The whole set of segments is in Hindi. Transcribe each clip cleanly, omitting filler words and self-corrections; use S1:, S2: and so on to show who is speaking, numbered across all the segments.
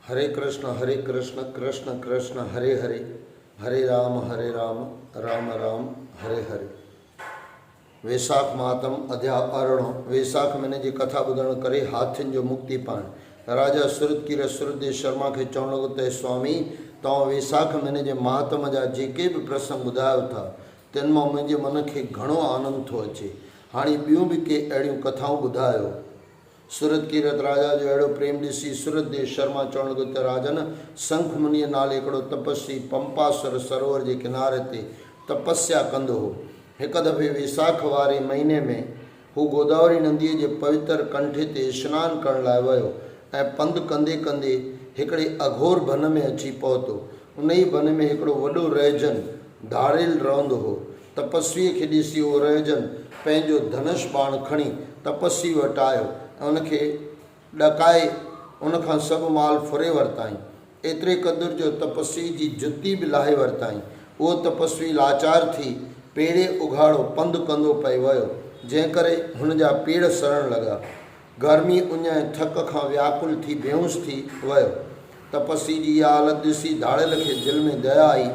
S1: हरे कृष्ण कृष्ण कृष्ण हरे हरे, हरे राम राम राम हरे हरे। वैसाख मातम अध्याय अरणो। वैसाख महीने जी कथा ॿुधण करे हाथियुनि जो मुक्ति पाइण। राजा सूरतकीरत सूरतदेव शर्मा खे चवण लॻो त स्वामी, तव्हां वैसाख महीने जे महात्म जा जेके बि प्रसंग ॿुधायो था तिन मां मुंहिंजे मन खे घणो आनंद थो अचे। हाणे ॿियूं बि के अहिड़ियूं कथाऊं ॿुधायो। सूरतकीरत राजा जो अहिड़ो प्रेम ॾिसी सूरतदेव शर्मा चवण लॻो त राजन, संख मुनीअ नाले हिकिड़ो तपस्वी पंपासर सरोवर जे किनारे ते तपस्या कंदो हो। हिकु दफ़े वैसाख वारे महीने में हू गोदावरी नदीअ जे पवित्र कंठे ते सनानु करण लाइ वियो ऐं पंधु कंदे कंदे हिकिड़े अघोर वन में अची पहुतो। उन ई वन में हिकिड़ो वॾो रहिजन धाड़ेल रहंदो हो। तपस्वीअ खे ॾिसी उहो रहिजन पंहिंजो धनुष बाण खणी तपस्वी वटि आयो ऐं उनखे ॾकाए उनखां सभु माल फुरे वरिताईं। एतिरे क़दुरु जो तपस्वी जी जुती बि लाहे वरिताईं। उहो तपस्वी लाचार थी पेड़े उघाड़ो पंधु कंदो पई वियो, जंहिं करे हुन जा पेड़ सड़ण लॻा। गर्मी उञ ऐं थक खां व्याकुल थी बेहोश थी वियो। तपस्वी जी इहा हालत ॾिसी धाड़ेल खे दिलि में दया आई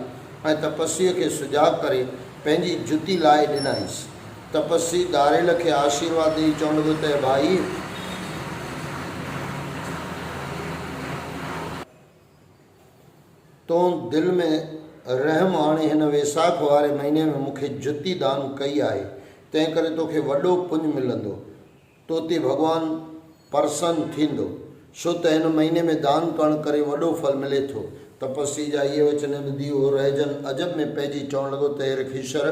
S1: ऐं तपस्वीअ खे सुजाग करे पंहिंजी जुती लाहे ॾिनाईंसि। तपस्वी धाड़ेल खे आशीर्वाद ॾेई चवण लॻो त भाई, तो दिलि में रहम हाणे हिन वैसाख वारे महीने में मूंखे जुती दान कई आहे, तंहिं करे तोखे वॾो पुञु मिलंदो, तो ते भॻवानु प्रसन्न थींदो, छो त हिन महीने में दान करण करे वॾो फल मिले थो। तपस्वी जा इहे वचन ॿुधी उहो रहिजन अजब में पइजी चवण लॻो त हे रखीश्वर,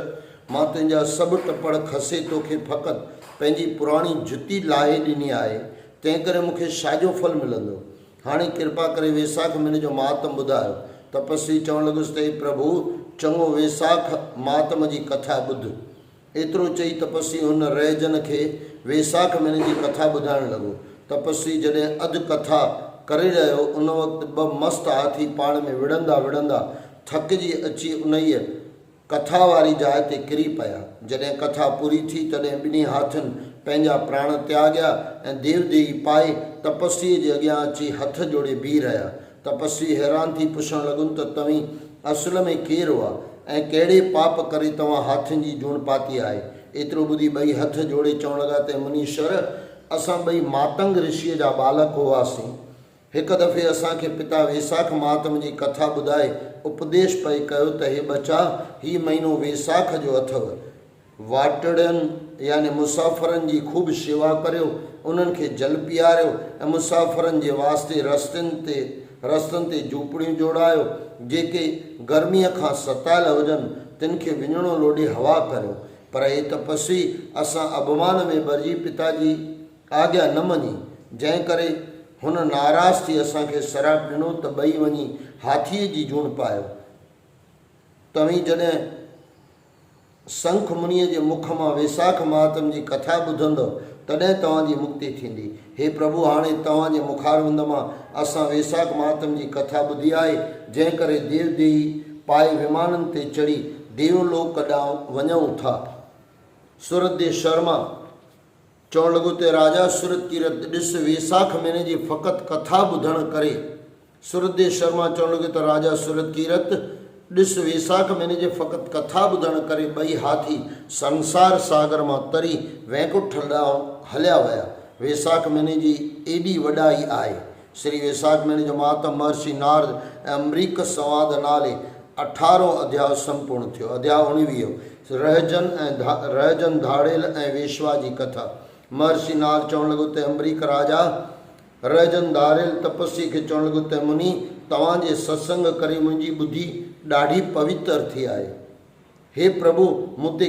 S1: मां तुंहिंजा सभु टपड़ खसे तोखे फ़क़ति पंहिंजी पुराणी जुती लाहे ॾिनी आहे, तंहिं करे मूंखे छाजो फल मिलंदो। हाणे कृपा करे वैसाख महीने जो महात्म ॿुधायो। तपस्वी चवण लॻुसि त हे प्रभु, चङो वैसाख महात्म जी कथा ॿुध। एतिरो चई तपस्वी हुन रहिजन खे वैसाख महीने जी कथा ॿुधाइण लॻो। तपस्वी जॾहिं अधु कथा करे रहियो, उन वक़्तु ॿ मस्त हाथी पाण में विढ़ंदा विढ़ंदा थकिजी अची उन ई कथा वारी जाइ ते किरी पिया। जॾहिं कथा पूरी थी तॾहिं ॿिन्ही हाथियुनि पंहिंजा प्राण त्याॻिया ऐं देवदेही पाए तपस्वीअ जे अॻियां अची हथ जोड़े बीह रहिया। तपस्वी हैरान थी पुछण लॻुनि त तव्हीं असुल में केरु हुआ ऐं कहिड़े पाप करे तव्हां हाथियुनि जी जूण पाती आहे। एतिरो ॿुधी ॿई हथ जोड़े चवण लॻा त मुनीश्वर, असां ॿई मातंग ऋषिअ जा बालक हुआसीं। हिकु दफ़े असांखे पिता वैसाख महात्म जी कथा ॿुधाए उपदेश पई कयो त हे बचा, हीउ महीनो वैसाख जो अथव। वाटड़नि यानी मुसाफ़िरनि जी ख़ूब शेवा करियो, उन्हनि खे जल पीआरियो ऐं मुसाफ़िरनि जे वास्ते रस्तनि ते झूपड़ियूं जोड़ायो। जेके गर्मीअ खां सतायल हुजनि तिन खे विञणो लोॾे हवा करियो। पर हे तपस्वी, असां अभिमान में भरिजी पिता जी आज्ञा न मञी, जंहिं करे हुन नाराज़ थी असांखे श्राप ॾिनो त ॿई वञी हाथीअ जी जूण पायो। तव्हीं जॾहिं संख मुनीअ जे मुख मां वैसाख महात्म जी कथा ॿुधंदव तॾहिं तव्हांजी मुक्ति थींदी। हे प्रभु, हाणे तव्हांजे मुखारविंद मां असां वैसाख महात्म जी कथा ॿुधी आहे, जंहिं करे देवदेही पाए विमाननि ते चढ़ी देवलोक ॾांहुं वञूं था। सूरतदेव शर्मा चवण लॻो त राजा सूरतकीरत, ॾिस, वैसाख महीने जी फ़क़ति कथा ॿुधण करे। सूरतदेव शर्मा चवण लॻो त राजा सूरतकीरत, ॾिस, वैसाख महीने जे फ़क़ति कथा ॿुधण करे ॿई हाथी संसार सागर मां तरी वैकुंठ ॾांहुं हलिया विया। वैसाख महीने जी एॾी वॾाई आहे। श्री वैसाख महीने जो महात्म महर्षि नारद ऐं अम्बरीक संवाद नाले 18 अध्याय संपूर्ण थियो। अध्याय 19 रहिजन धाड़ेल ऐं वेश्वा जी कथा। महर्षि नारद चवण लॻो त अम्बरीक राजा, रहिजन धाड़ेल तपस्वी खे चवण लॻो त मुनी, तव्हांजे सत्संग करे मुंहिंजी ॿुधी ॾाढी पवित्र थी आहे। हे प्रभु, मूं ते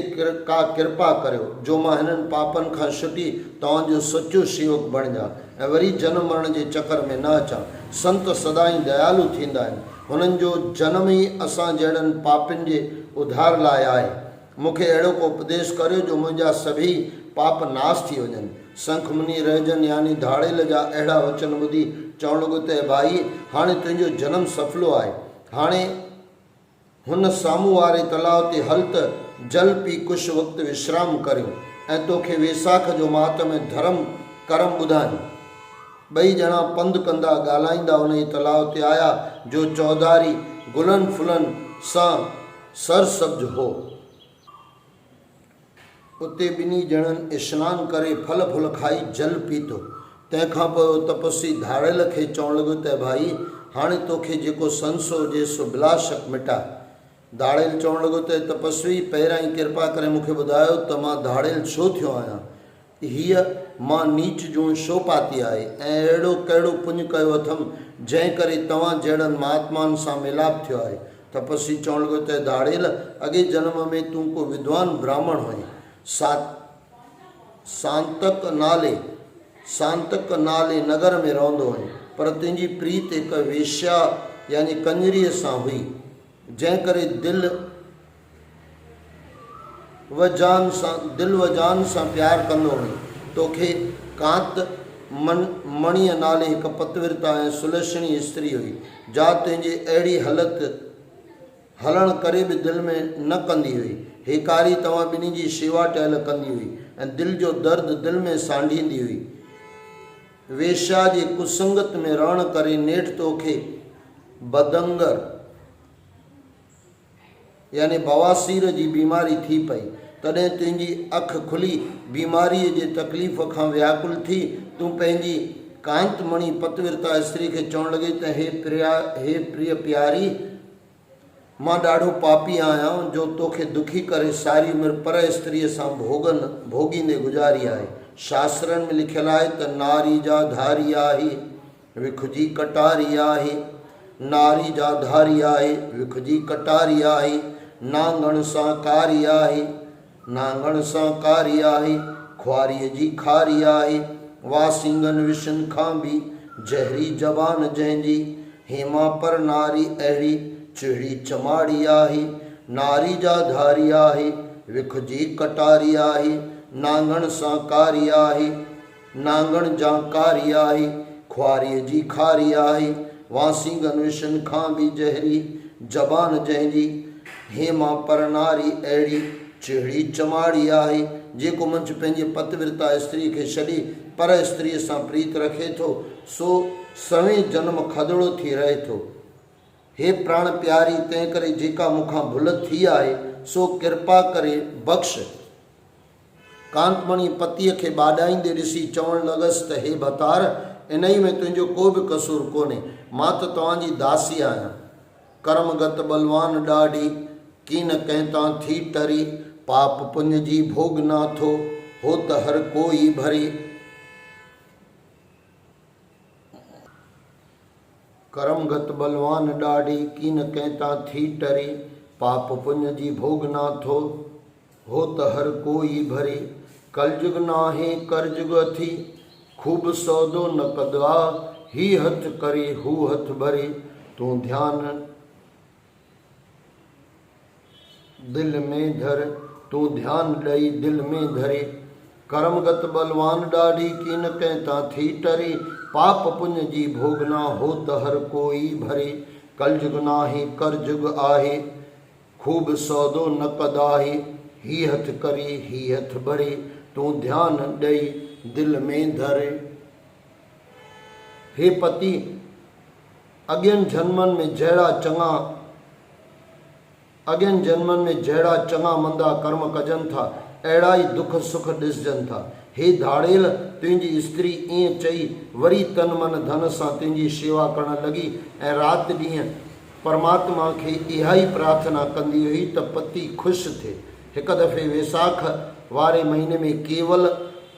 S1: का कृपा करियो जो मां हिननि पापनि खां छुटी तव्हांजो सचो शेवक बणिजां ऐं वरी जनम मरण जे चकर में न अचां। संत सदाईं दयालु थींदा आहिनि, हुननि जो जनम ई असां जहिड़नि पापियुनि जे उद्धार लाइ आहे। मूंखे अहिड़ो को उपदेश करियो जो मुंहिंजा सभई पाप नाश थी वञनि। संख मुनि रहिजन यानी धाड़ेल जा अहिड़ा वचन ॿुधी चवण लॻो त भाई, हाणे तुंहिंजो जनम सफलो आहे। हाणे हुन साम्हूं वारे तलाव ते हल त जल पी कुझु वक़्तु विश्राम करियो ऐं तोखे वैसाख जो महात्म धर्म कर्म ॿुधायूं। ॿई ॼणा पंधु कंदा ॻाल्हाईंदा उन जे तलाउ ते आया जो चौधारी गुलनि फुलनि सां सरसब्ज हो। उते ॿिन्ही ॼणनि सनानु करे फल फुल खाई जल पीतो। तंहिंखां पोइ तपस्वी धाड़ेल खे चवणु लॻो त भाई हाणे तोखे जेको संसो हुजे सो बिलाशक मिटा। धाड़ेल चवणु लॻो त तपस्वी पहिरियां ई कृपा करे मूंखे ॿुधायो त मां धाड़ेल छो थियो आहियां, हीअ मां नीच जूं छो पाती आहे ऐं अहिड़ो कहिड़ो पुञ कयो अथमि जंहिं करे तव्हां जहिड़नि महात्माउनि सां मिलाप थियो आहे। तपस्वी चवणु लॻो त धाड़ेल अॻे जन्म में तूं को विद्वान ब्राह्मण हुई, सांतक नाले नगर में रहंदो हुई, पर तुंहिंजी प्रीत हिकु वेश्या यानी कंजरीअ सां हुई, जंहिं करे दिल वजान सां प्यारु कंदो हुई। तोखे कांत मणीअ नाले हिकु पतिव्रता ऐं सुलक्षणी स्त्री हुई, जा तुंहिंजे अहिड़ी हलण करे बि दिलि में न कंदी हुई। हेकारी तव्हां ॿिन्ही जी शेवा टहल कंदी हुई ऐं दिलि जो दर्द दिलि में सांढींदी हुई। वेश्या जे कुसंगत में रहण करे नेठि तोखे बदंगर यानी बवासीर जी बीमारी थी पई। तॾहिं तुंहिंजी अखि खुली बीमारीअ जे तकलीफ़ खां व्याकुल थी तूं पंहिंजी कांतमणी पतिव्रता स्त्री खे चवणु लॻे त हे प्रिय प्यारी, मां ॾाढो पापी आहियां जो तोखे दुखी करे सारी उमिरि पर स्त्रीअ सां भोगींदे गुज़ारी आहे। शास्त्रनि में लिखियलु आहे त नारी जा धारी आहे विखुजी कटारी आहे, नारी जा धारी आहे विखुजी कटारी आहे, नांगण सां कारी आहे, नांगण सां कारी आहे, ख्वारीअ जी खारी आहे, वासिंगन विषन खां बि जहरी जबान जंहिंजी, हेमा पर नारी अहिड़ी चिड़ी चमाड़ी आहे, नारी जा धारी आहे विखुजी कटारी आहे, नांगण सां कारी आहे, नांगण जा कारी आहे, ख्वारीअ जी खारी आहे, वासिंगन विषन खां बि जहरी जबान जंहिंजी, हेमा पर नारी अहिड़ी चिड़ी चमाड़ी आहे। जेको मंझि पंहिंजे पतिव्रता स्त्री खे छॾी पर स्त्रीअ सां प्रीत रखे थो सो सवे जन्म खदड़ो थी रहे थो। हे प्राण प्यारी, तंहिं करे जेका मूंखां भुल थी आहे सो कृपा करे बख़्श। कांतमणी पतीअ खे ॿाॾाईंदे ॾिसी चवणु लॻसि त हे भतार, इन ई में तुंहिंजो को बि कसूर कोन्हे, मां त तव्हांजी दासी आहियां। कर्मगत बलवान ॾाढी कीन कंहिं तां थी टरी, पाप पुञ जी भोग नाथो हो त हर कोई भरी। कर्मगत बलवान ॾाढी कीन कंहिं तां थी टरी, पाप पुञ जी भोग नाथो हो त हर कोई भरी। कलयुग नाहे करजुग अथी, खूब सौदो न कदवा, ही हथ करे हू हथ भरे, तूं ध्यान दिल में धर, तूं ध्यान ॾेई दिल में धरे। कर्मगत बलवान ॾाढी कीन कंहिं तां थी टरे, पाप पुञ जी भोगना हो त हर कोई भरे। कलयुग नाहे करजुग आहे, खूब सौदो न कदाहे, ही हथ करे ही हथ भरे, तूं ध्यान ॾेई दिल में धरे। हे पति, अॻियनि जन्मनि में जहिड़ा चङा मंदा कर्म कजनि था अहिड़ा ई दुख सुख ॾिसजनि था। हे धाड़ेल, तुंहिंजी स्त्री ईअं चई वरी तन मन धन सां तुंहिंजी शेवा करणु लॻी ऐं राति ॾींहुं परमात्मा खे इहा ई प्रार्थना कंदी हुई त पति ख़ुशि थिए। हिकु दफ़े वैसाख वारे महीने में केवल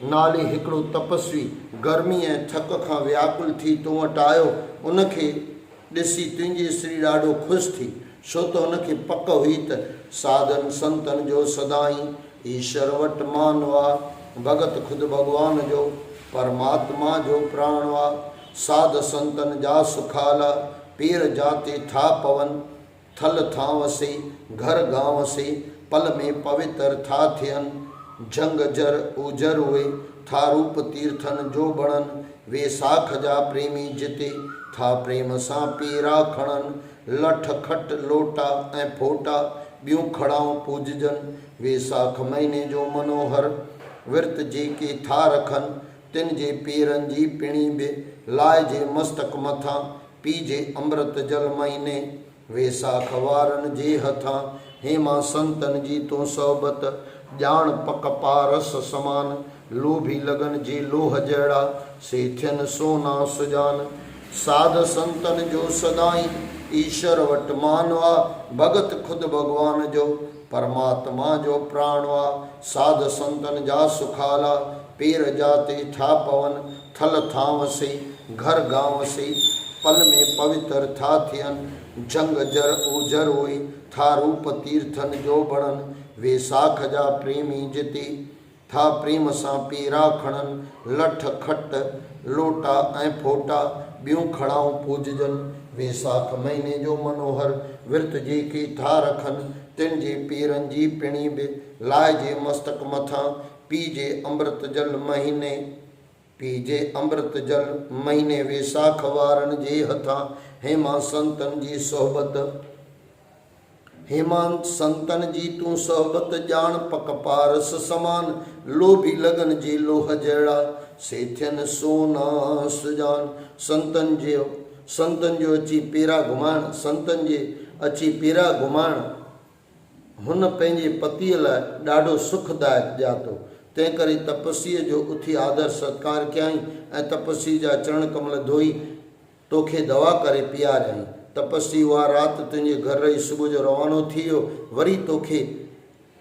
S1: नाले हिकिड़ो तपस्वी गर्मी ऐं थक खां व्याकुल थी तो वटि आयो। उनखे ॾिसी तुंहिंजी स्त्री ॾाढो ख़ुशि थी, छो त उनखे पक हुई त साधन संतन जो सदाई ईश्वर वटि मान हुआ, भगत ख़ुदि भॻवान जो परमात्मा जो प्राण हुआ। साध संतन जा सुखाला पेर जाते था पवन, थल था वसे घर गांव से, पल में पवित्र था थियनि, जंग जर उजर हुए था रूप तीर्थन जो बणन, वेसाख जा प्रेमी जिते था प्रेम सां पेरा खणन, लठ खट लोटा ऐं फोटा ॿियूं खड़ाऊं पूजजन। वेसाख महीने जो मनोहर विर्त जेके था रखन, तिन जे पेरनि जी पिणी बि लाइजे मस्तक मथां, पीजे अमृत जल महीने वेसाख वारनि जे हथां। हेमा संतन जी तो सोबत, ॼाण पक पारस समान, लोभी लगन जे लोह जहिड़ा, से थियन सोना सुजान। साध संतन जो सदाई, ईश्वर वट मानवा, भगत खुद भगवान जो, परमात्मा जो प्राणवा। साध संतन जा सुखाला, पेर जाते था पवन, थल थांव से घर गांव से, पल में पवित्र था थियन। जंग जर ओझर होई, था रूप तीर्थन जो बणन, वेसाख जा प्रेमी जिते, था प्रेम सां पेरा खणन। लठ खट लोटा ऐं फोटा, ॿियूं खड़ाऊं पूजजन। वेसाख महीने जो मनोहर, विर्त जेके था रखनि, तिन जे पेरनि जी पिणी बि लाइजे मस्तक मथां, पीजे अमृत जल महीने, पीजे अमृत जल महीने वेसाख वारनि जे हथां। हेमा संतन जी सोहबत, हेमान संतन जी तूं सोहबत, ॼाण पक पारस समान, लोभी लगन जे लोह जहिड़ा, से थियन सोना सुजान। संतन जो अची पेरा घुमाइण, संतन जे अची पेरा घुमाइण हुन पंहिंजे पतीअ लाइ ॾाढो सुखदायक ॼातो। तंहिं करे तपस्वीअ जो उथी आदर सत्कार कयईं ऐं तपस्वी जा चरण कमल धोई तोखे दवा करे पीआरियईं। तपस्वी उहा राति तुंहिंजे घर रही सुबुह जो रवानो थी वियो। वरी तोखे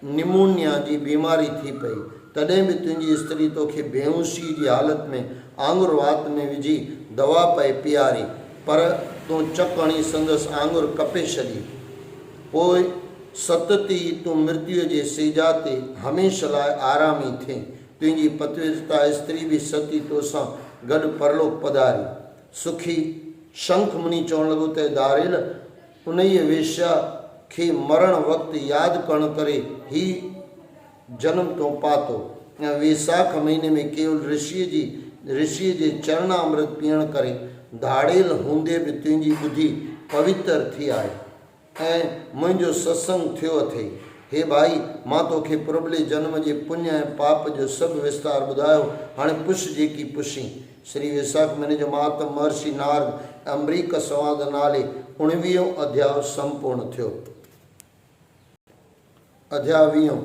S1: निमोनिया जी बीमारी थी पई, तॾहिं बि तुंहिंजी स्त्री तोखे बेहोशी जी हालति में आंगुर वात में विझी दवा पए पीआरी, पर तूं चक हणी संदसि आंगुर कपे छॾी। पोइ सतती तूं मृत्युअ जे सेजा ते हमेशह लाइ आरामी थिए। तुंहिंजी पतिव्रता स्त्री बि सती तोसां गॾु परलोक पधारी। सुखी शंख मुनि चवणु लॻो त दारेल, उन वेश्या खे मरण वक़्तु यादि करण करे ही जनम तो पातो ऐं वेसाख महीने में केवल ऋषिअ जे चरणामृत पीअण करे धाड़ेल हूंदे बि तुंहिंजी ॿुधी पवित्र थी आहे ऐं मुंहिंजो सत्संग थियो अथई। हे भाई, मां तोखे पुरबले जन्म जे पुण्य ऐं पाप जो सभु विस्तार ॿुधायो, हाणे पुछ जेकी पुछी। श्री वेसाख महीने जो महात्म महर्षि नारद अम्बरीक संवाद नाले 19 अध्याय संपूर्ण थियो। अध्याय 20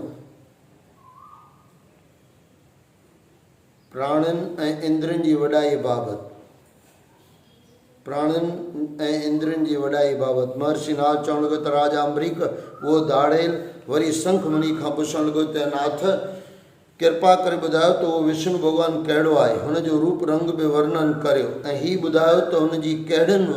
S1: प्राणनि ऐं इंद्रनि जी वॾाई बाबति। प्राणनि ऐं इंद्रनि जी वॾाई बाबति महर्षि नारद चवणु लॻो त राजा अम्बरीक उहो दाड़ेल वरी शंख मुनि खां पुछणु लॻो त नाथ, कृपा करे ॿुधायो त उहो विष्णु भॻवानु कहिड़ो आहे, हुनजो रूप रंग बि वर्णन करियो ऐं हीउ ॿुधायो त हुनजी कहिड़ियुनि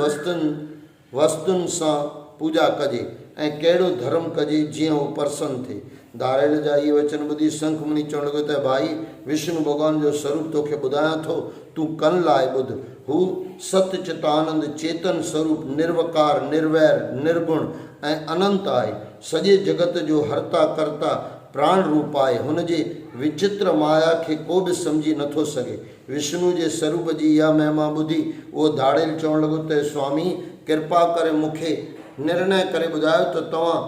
S1: वस्तुनि सां पूॼा कजे ऐं कहिड़ो धर्म कजे जीअं उहो प्रसन्न थिए। दाड़ेल जा इहे वचन ॿुधी शंख मुनि चवणु लॻो त भाई, विष्णु भॻवान जो स्वरूप तोखे ॿुधायां थो, तूं कन लाइ ॿुध। हू सत चितानंद चेतन स्वरूप निर्वकार निर्वैर निर्गुण ऐं अनंत आहे। सॼे जगत जो हर्ता कर्ता प्राण रूप आहे। हुनजे विचित्र माया खे को बि सम्झी नथो सघे। विष्णु जे स्वरूप जी इहा महिमा ॿुधी उहो दाड़ेल चवणु लॻो त स्वामी, कृपा करे मूंखे निर्णय करे ॿुधायो त तव्हां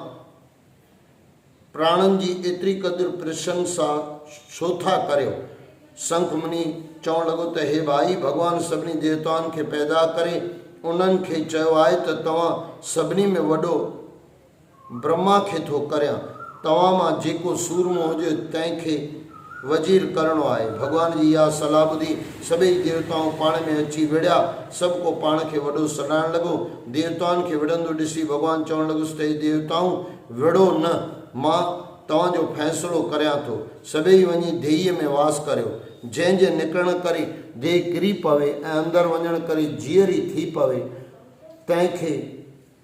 S1: प्राणनि जी एतिरी क़दुरु प्रशंसा छो था करियो। शंख मुनि चवणु लॻो त हे भाई, भॻवानु सभिनी देवताउनि खे पैदा करे उन्हनि खे चयो आहे त तव्हां सभिनी में वॾो ब्रह्मा खे थो करियां। तव्हां मां जेको सूरमो हुजे तंहिंखे वज़ीर करिणो आहे। भॻवान जी इहा सलाह ॿुधी सभई देवताऊं पाण में अची विढ़िया। सभु को पाण खे वॾो सॾाइणु लॻो। देवताउनि खे विढ़ंदो ॾिसी भॻवानु चवणु लॻुसि त हे देवताऊं, विढ़ो न, मां तव्हांजो फ़ैसिलो करियां थो। सभई वञी देईअ में वास करियो। जंहिंजे निकिरण करे देह किरी पवे ऐं अंदरि वञण करे जीअरी थी पवे, तंहिंखे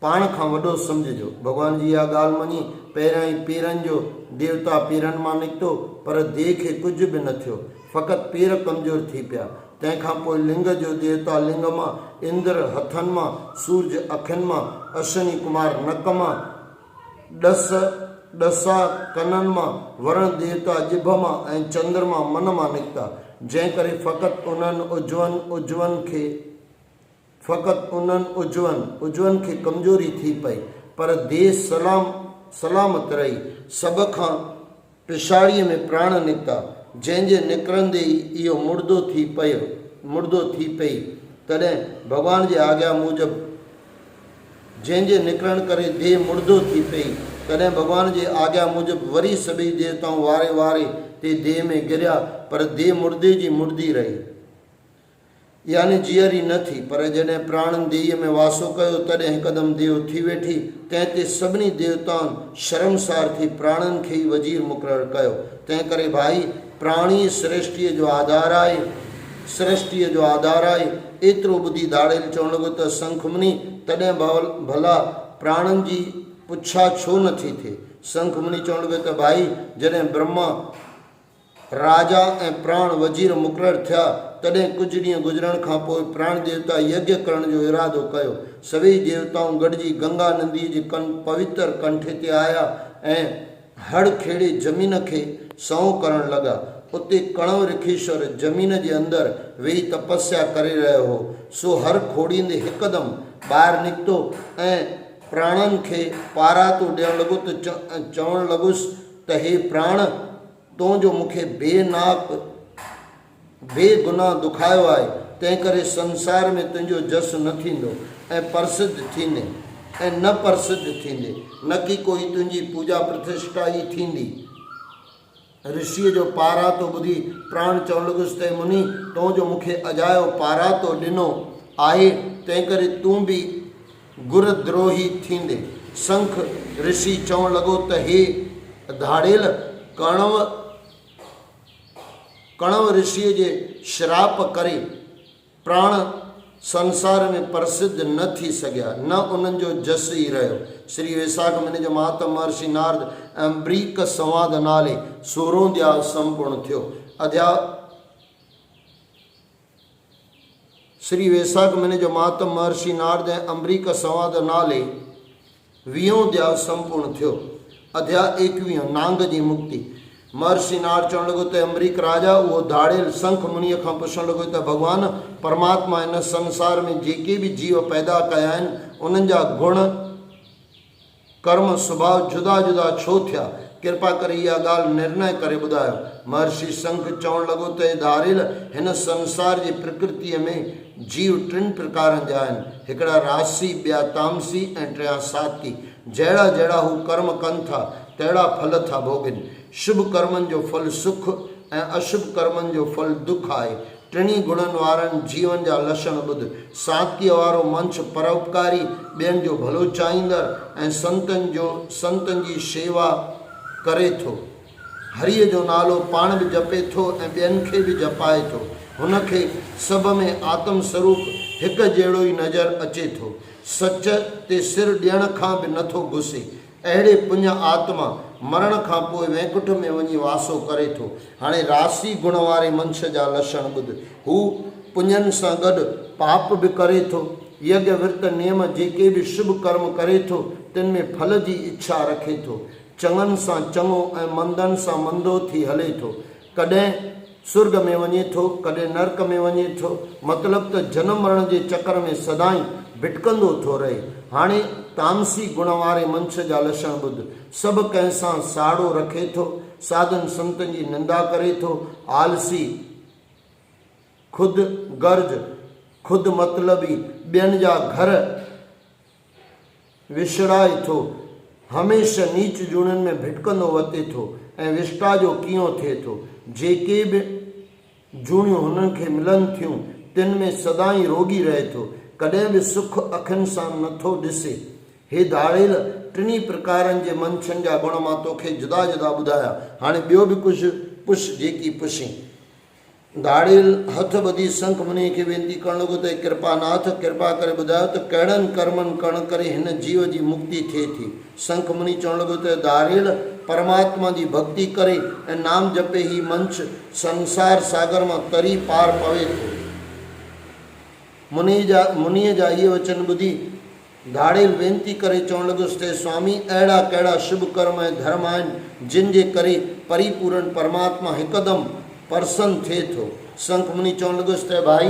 S1: पाण खां वॾो सम्झिजो। भॻवान जी इहा ॻाल्हि मञी पहिरियां ई पेरनि जो देवता पेरनि मां निकितो, पर देह खे कुझु बि न थियो, फ़क़ति पेर कमज़ोर थी पिया। तंहिंखां पोइ लिंग जो देवता लिंग मां, इंद्र हथनि मां, सूरज अखियुनि मां, अश्विनी कुमार नक मां, ॾसा कननि मां, वरुण देवता जिभ मां ऐं चंद्रमा मन मां निकिता। जंहिं करे फ़क़ति उन्हनि उजवनि खे कमज़ोरी थी पई, पर देह सलामत रही। सभ खां पिछाड़ीअ में प्राण निकिता। जंहिंजे निकिरंदे ई इहो मुर्दो थी पई। तॾहिं भॻवान जी आज्ञा मूजिबि जंहिंजे निकिरण करे देह मुर्दो थी पई, तॾहिं भॻवान जी आज्ञा मूजिबि वरी सभई देवताऊं वारे वारे ते देह में गिरिया, पर देह मुर्दे जी मुर्दी रही, यानी जीअरी न थी। पर जॾहिं प्राणनि देह में वासो कयो तॾहिं हिकदमि देव थी वेठी। तंहिं ते सभिनी देवताउनि शर्मसार थी प्राणनि खे ई वज़ीर मुक़ररु कयो। तंहिं करे भाई प्राणी सृष्टिअ जो आधार आहे। एतिरो ॿुधी दाड़ेल चवणु लॻो त शंखमुनि तॾहिं भला प्राणनि जी पुछा छो नथी थिए। शंखमुनि चवणु लॻो त भाई जॾहिं ब्रह्मा राजा ऐं प्राण वज़ीर मुक़ररु थिया, तॾहिं कुझु ॾींहं गुज़रण खां पोइ प्राण देवता यज्ञ करण जो इरादो कयो। सभई देवताऊं गॾिजी गंगा नदीअ जे पवित्र कंठे ते आया ऐं हड़ खेड़े ज़मीन खे सौं करणु लॻा। उते कणव ऋखीश्वर ज़मीन जे अंदरि वेही तपस्या करे रहियो हो। सो हर खोड़ींदे हिकदमि ॿाहिरि निकितो ऐं प्राणनि खे पारातो ॾियणु लॻो त चवणु लॻुसि त हे प्राण, तो जो मूंखे बेगुनाह दुखायो आहे, तंहिं करे संसार में तुंहिंजो जस न थींदो ऐं न प्रसिद्ध थींदे, न कि कोई तुंहिंजी पूजा प्रतिष्ठा ई थींदी। ऋषिअ जो पारातो ॿुधी प्राण चवणु लॻुसि त मुनि, तो जो मूंखे अजायो पारातो ॾिनो आहे, तंहिं करे तूं बि गुरद्रोही थींदे। शंख ऋषि चवणु लॻो त हे धाड़ेल, कणव ऋषिअ जे श्राप करे प्राण संसार में प्रसिद्ध न थी सघिया, न उन्हनि जो जस ई रहियो। श्री वैशाख महीने जो महात्मा महर्षि नारद अम्बरीक संवाद नाले 16 अध्याय संपूर्ण थियो। श्री वैशाख महीने जो महात्मा महर्षि नारद ऐं अम्बरीक संवाद नाले 20 अध्याय संपूर्ण थियो। अध्याय 21 नांग जी मुक्ति। महर्षि नारद चवणु लॻो त अम्बरीक राजा उहो धाड़ेल शंख मुनीअ खां पुछणु लॻो त भॻवान परमात्मा हिन संसार में जेके बि जीव पैदा कया आहिनि, उन्हनि जा गुण कर्म स्वभाव जुदा जुदा छो थिया? कृपा करे इहा ॻाल्हि निर्णय करे ॿुधायो। महर्षि शंख चवणु लॻो त धाड़ेल, हिन संसार जी प्रकृतिअ में जीव 3 प्रकारनि जा आहिनि। हिकिड़ा राजसी, ॿिया तामसी ऐं टियां सात्विकी। जहिड़ा जहिड़ा हू कर्म कनि था, तहिड़ा फल था भोगनि। शुभ कर्मनि जो फल सुख ऐं अशुभ कर्मनि जो फल दुख आहे। 3 गुणनि वारनि जीवन जा लक्षण ॿुध। सात्विकीअ वारो मंश परोपकारी, ॿियनि जो भलो चाहींदड़ ऐं संतनि जी शेवा करे थो। हरीअ जो नालो पाण बि जपे थो ऐं ॿियनि खे बि जपाए थो। हुनखे सभ में आत्म स्वरूप हिकु जहिड़ो ई नज़र अचे थो। सच ते सिर ॾियण खां बि नथो घुसे। अहिड़े पुण्य आत्मा मरण खां पोइ वैकुंठ में वञी वासो करे थो। हाणे रासी गुण वारे मंश जा लक्षण ॿुध। हू पुण्यनि सां गॾु पाप बि करे थो। यज्ञ विर्त नियम जेके बि शुभ कर्म करे थो, तिन में फल जी इच्छा रखे थो। चङनि सां चङो ऐं मंदनि सां मंदो थी हले थो। कॾहिं स्वर्ग में वञे थो, कॾहिं नरक में वञे थो। मतिलबु त जनम मरण जे चकर में सदाई भिटकंदो थो रहे। हाणे तामसी गुण वारे मंश जा लक्षण ॿुध। सभु कंहिं सां साड़ो रखे थो। साधन संतनि जी निंदा करे थो। आलसी, ख़ुदि गर्ज, ख़ुदि मतलबी, ॿियनि जा घर विछड़ाए थो। हमेशह नीच जूणनि में भिटकंदो वते थो ऐं विष्टा जो कीअं थिए थो। जेके बि जूणियूं हुननि खे मिलनि थियूं, तिन में सदाई रोगी रहे थो। कॾहिं बि सुख अखियुनि सां नथो ॾिसे। हे धाड़ेल, 3 प्रकारनि जे मंशनि जा गुण मां तोखे जुदा जुदा ॿुधाया। हाणे ॿियो बि कुझु पुछ जेकी पुछी। धाड़ेल हथ ॿधी शंख मुनि खे वेनती करणु लॻो त कृपानाथ, कृपा करे ॿुधायो त कहिड़नि कर्मनि करण करे हिन जीव जी मुक्ति थिए थी। शंख मुनि चवणु लॻो त धाड़ेल, परमात्मा जी भक्ति करे ऐं नाम जपे ही मंश संसार सागर मां तरी पार पवे थो। मुनीअ जा इहे वचन ॿुधी धाड़ेल वेनती करे चवणु लॻुसि त स्वामी, अहिड़ा कहिड़ा शुभ कर्म ऐं धर्म आहिनि जिन जे करे परिपूर्ण परमात्मा हिकदमि प्रसन्न थिए थो। शंख मुनि चवणु लॻुसि त भाई,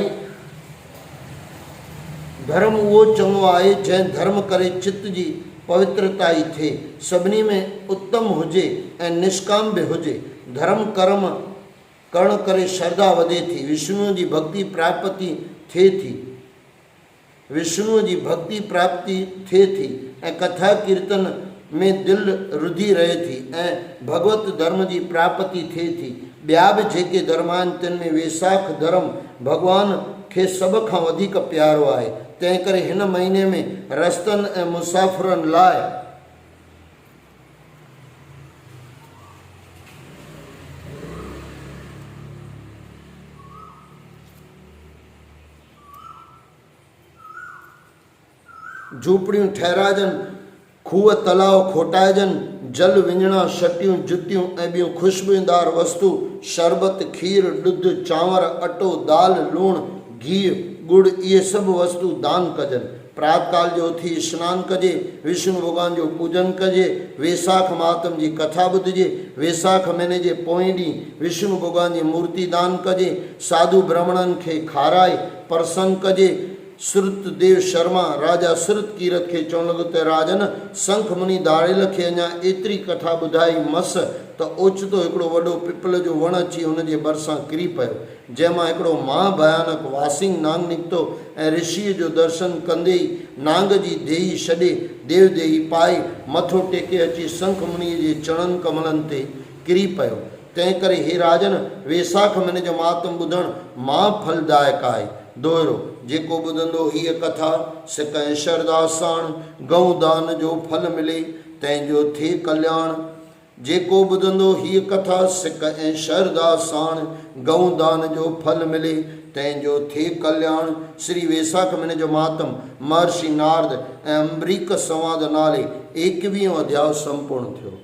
S1: धर्म उहो चङो आहे जंहिं धर्म करे चित्त जी पवित्रता ई थिए, सभिनी में उत्तम हुजे ऐं निष्काम बि हुजे। धर्म कर्म करण करे श्रद्धा वधे थी, विष्णु जी भक्ति प्राप्ति थे थी, विष्णु जी भक्ति प्राप्ति थे थी ऐं कथा कीर्तन में दिल रुधी रहे थी ऐं भगवत धर्म जी प्राप्ति थे थी। ॿिया बि जेके धर्म आहिनि तिन में वैसाख धर्म भगवान खे सभ खां वधीक प्यारो आहे। तंहिं करे हिन महीने में रस्तनि ऐं मुसाफ़िरनि लाइ झूपड़ियूं ठहिराइजनि, खूह तलाव खोटाइजनि, जल विञणा छटियूं जुतियूं ऐं ॿियूं ख़ुशबूदार वस्तु शरबत खीर ॾुध चांवर अटो दाल लूणु घी गुड़ इहे सभु वस्तु दान कजनि। प्रातकाल जो उथी सनानु कजे, विष्णु भॻवान जो पूजन कजे, वैसाख मातम जी कथा ॿुधिजे, वैसाख महीने जे पोएं ॾींहुं विष्णु भॻवान जी मूर्ति दान कजे, साधु ब्राह्मणनि खे खाराए प्रसन्न कजे। श्रुतदेव शर्मा राजा श्रुत कीरत खे चवणु लॻो त राजन संख मुनि दाड़ेल खे अञा एतिरी कथा ॿुधाई मस त ओचितो हिकिड़ो वॾो पिपल जो वण अची हुन जे भरिसां किरी पियो, जंहिंमां हिकिड़ो महाभयानक वासिंग नांग निकितो ऐं ऋषिअ जो दर्शन कंदे ई नांग जी देही छॾे देव देही पाए मथो टेके अची संख मुनीअ जे चरणनि कमलनि ते किरी पियो। तंहिं करे हे राजन वैसाख महीने जो मातम ॿुधणु महाफलदायक आहे। दोहिरो जेको ॿुधंदो हीअ कथा सिक ऐं श्रद्धा साण गऊं दान जो फल मिले तंहिंजो थिए कल्याण। जेको ॿुधंदो हीअ कथा सिक ऐं श्रद्धा साण गऊं दान जो फल मिले तंहिंजो थिए कल्याण। श्री वैसाख महीने जो मातम महर्षि नारद ऐं अम्बरीक संवाद नाले 21 अध्याय संपूर्ण थियो।